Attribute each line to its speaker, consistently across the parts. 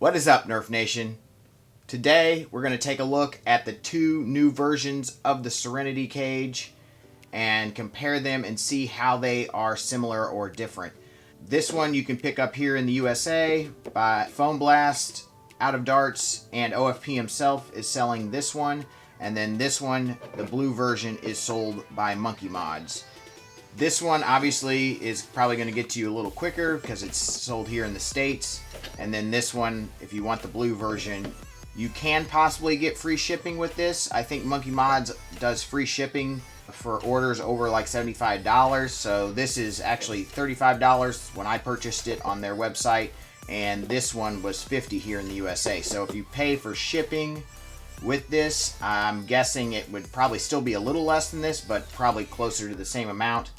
Speaker 1: What is up, Nerf Nation? Today we're going to take a look at the two new versions of the Serenity cage and compare them and see how they are similar or different. This one you can pick up here in the USA by Foam Blast, Out of Darts, and OFP himself is selling this one. And then this one, the blue version, is sold by Monkey Mods. This one obviously is probably going to get to you a little quicker because it's sold here in the States. And then this one, if you want the blue version, you can possibly get free shipping with this. I think Monkey Mods does free shipping for orders over like $75. So this is actually $35 when I purchased it on their website. And this one was $50 here in the USA. So if you pay for shipping with this, I'm guessing it would probably still be a little less than this, but probably closer to the same amount.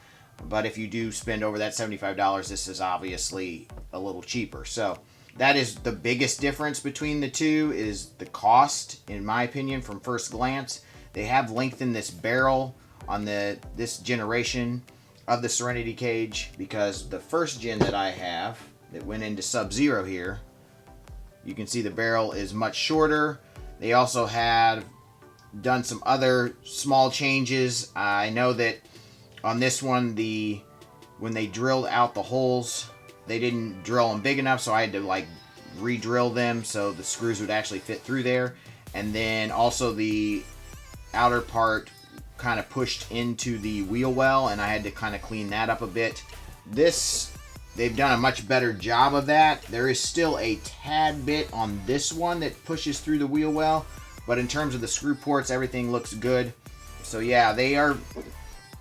Speaker 1: But if you do spend over that $75, this is obviously a little cheaper. So that is the biggest difference between the two, is the cost, in my opinion, from first glance. They have lengthened this barrel on this generation of the Serenity cage, because the first gen that I have that went into Sub-Zero here, you can see the barrel is much shorter. They also have done some other small changes. I know that on this one, when they drilled out the holes, they didn't drill them big enough, so I had to like re-drill them so the screws would actually fit through there. And then also the outer part kind of pushed into the wheel well, and I had to kind of clean that up a bit. They've done a much better job of that. There is still a tad bit on this one that pushes through the wheel well, but in terms of the screw ports, everything looks good. So yeah, they are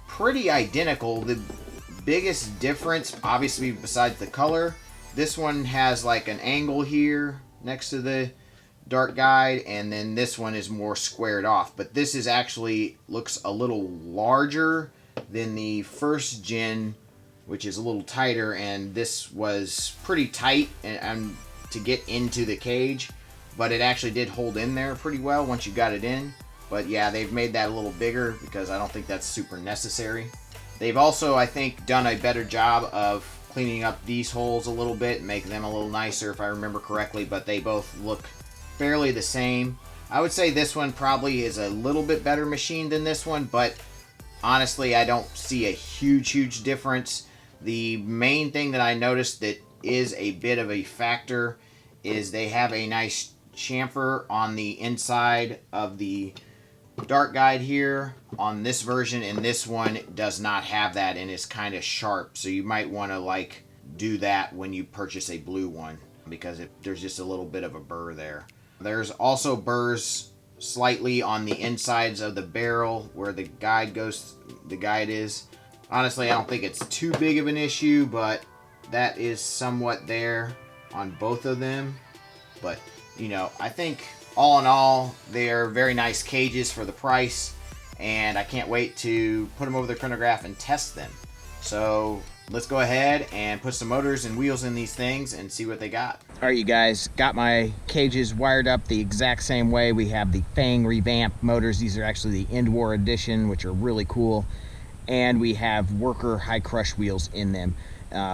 Speaker 1: pretty identical. The biggest difference, obviously, besides the color, this one has like an angle here next to the dart guide, and then this one is more squared off. But this is actually looks a little larger than the first gen, which is a little tighter, and this was pretty tight and to get into the cage, but it actually did hold in there pretty well once you got it in. But yeah, they've made that a little bigger because I don't think that's super necessary. They've also, I think, done a better job of cleaning up these holes a little bit and making them a little nicer, if I remember correctly, but they both look fairly the same. I would say this one probably is a little bit better machined than this one, but honestly, I don't see a huge difference. The main thing that I noticed that is a bit of a factor is they have a nice chamfer on the inside of the dart guide here on this version, and this one does not have that and is kind of sharp. So you might want to like do that when you purchase a blue one, because there's just a little bit of a burr there. There's also burrs slightly on the insides of the barrel where the guide is. Honestly, I don't think it's too big of an issue, but that is somewhat there on both of them. But, you know, I think all in all, they are very nice cages for the price, and I can't wait to put them over the chronograph and test them. So let's go ahead and put some motors and wheels in these things and see what they got. All right, you guys, got my cages wired up the exact same way. We have the Fang revamped motors. These are actually the End War edition, which are really cool. And we have worker high crush wheels in them.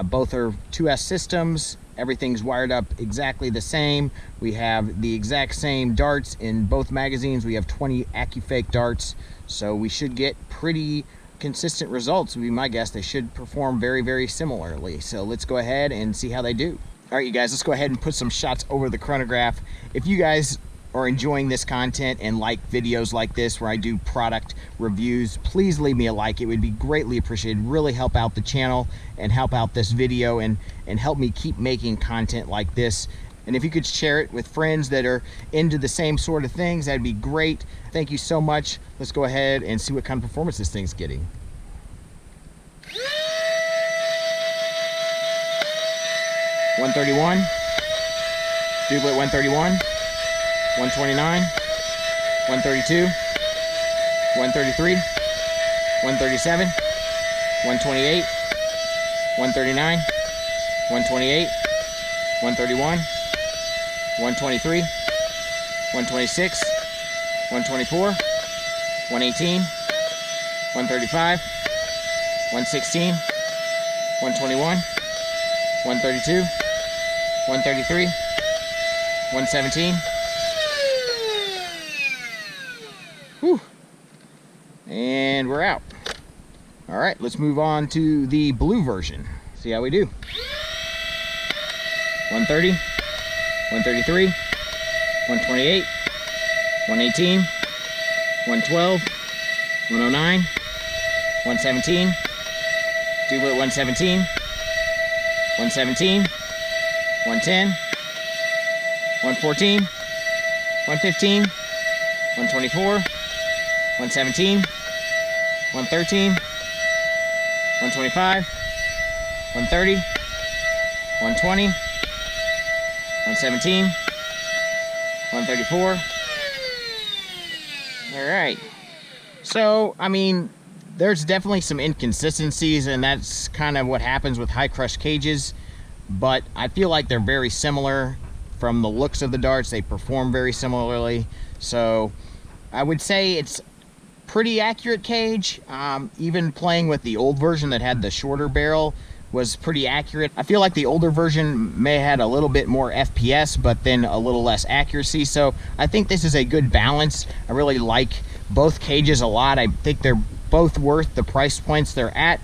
Speaker 1: Both are 2S systems. Everything's wired up exactly the same. We have the exact same darts in both magazines. We have 20 AccuFake darts, so we should get pretty consistent results, would be my guess. They should perform very similarly. So let's go ahead and see how they do. All right, you guys, let's go ahead and put some shots over the chronograph. If you guys are enjoying this content and like videos like this where I do product reviews, please leave me a like. It would be greatly appreciated. Really help out the channel and help out this video and help me keep making content like this. And if you could share it with friends that are into the same sort of things, that'd be great. Thank you so much. Let's go ahead and see what kind of performance this thing's getting. $131, duplet 131, 129, 132, 133, 137, 128, 139, 128, 131, 123, 126, 124, 118, 135, 116, 121, 132, 133, 117. Whew. And we're out. All right, let's move on to the blue version. See how we do. 130, 133, 128, 118, 112, 109, 117, dooblet 117, 117, 110, 114, 115, 124, 117, 113, 125, 130, 120, 117, 134. All right. So, I mean, there's definitely some inconsistencies, and that's kind of what happens with high crush cages, but I feel like they're very similar from the looks of the darts. They perform very similarly, so I would say it's pretty accurate cage. Even playing with the old version that had the shorter barrel was pretty accurate. I feel like the older version may have had a little bit more FPS, but then a little less accuracy, so I think this is a good balance. I really like both cages a lot. I think they're both worth the price points they're at,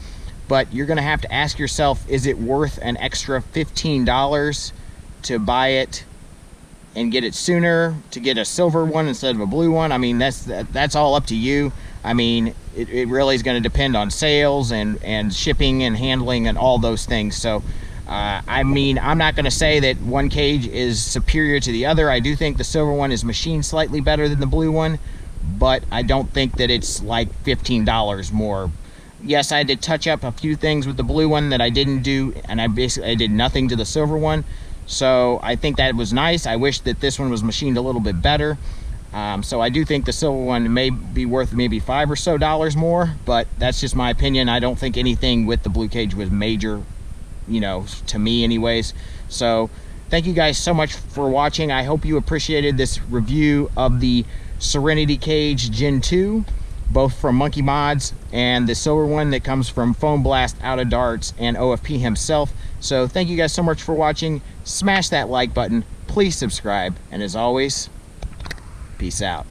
Speaker 1: but you're gonna have to ask yourself, is it worth an extra $15 to buy it and get it sooner, to get a silver one instead of a blue one? I mean, that's all up to you. I mean, it really is going to depend on sales and shipping and handling and all those things. So, I mean, I'm not going to say that one cage is superior to the other. I do think the silver one is machined slightly better than the blue one, but I don't think that it's like $15 more. Yes, I had to touch up a few things with the blue one that I didn't do, and I did nothing to the silver one. So I think that was nice. I wish that this one was machined a little bit better. So I do think the silver one may be worth maybe $5 or so more, but that's just my opinion. I don't think anything with the blue cage was major, you know, to me anyways. So thank you guys so much for watching. I hope you appreciated this review of the Serenity Cage Gen 2, both from Monkey Mods, and the silver one that comes from Foam Blast Out of Darts and OFP himself. So thank you guys so much for watching. Smash that like button, please subscribe, and as always, peace out.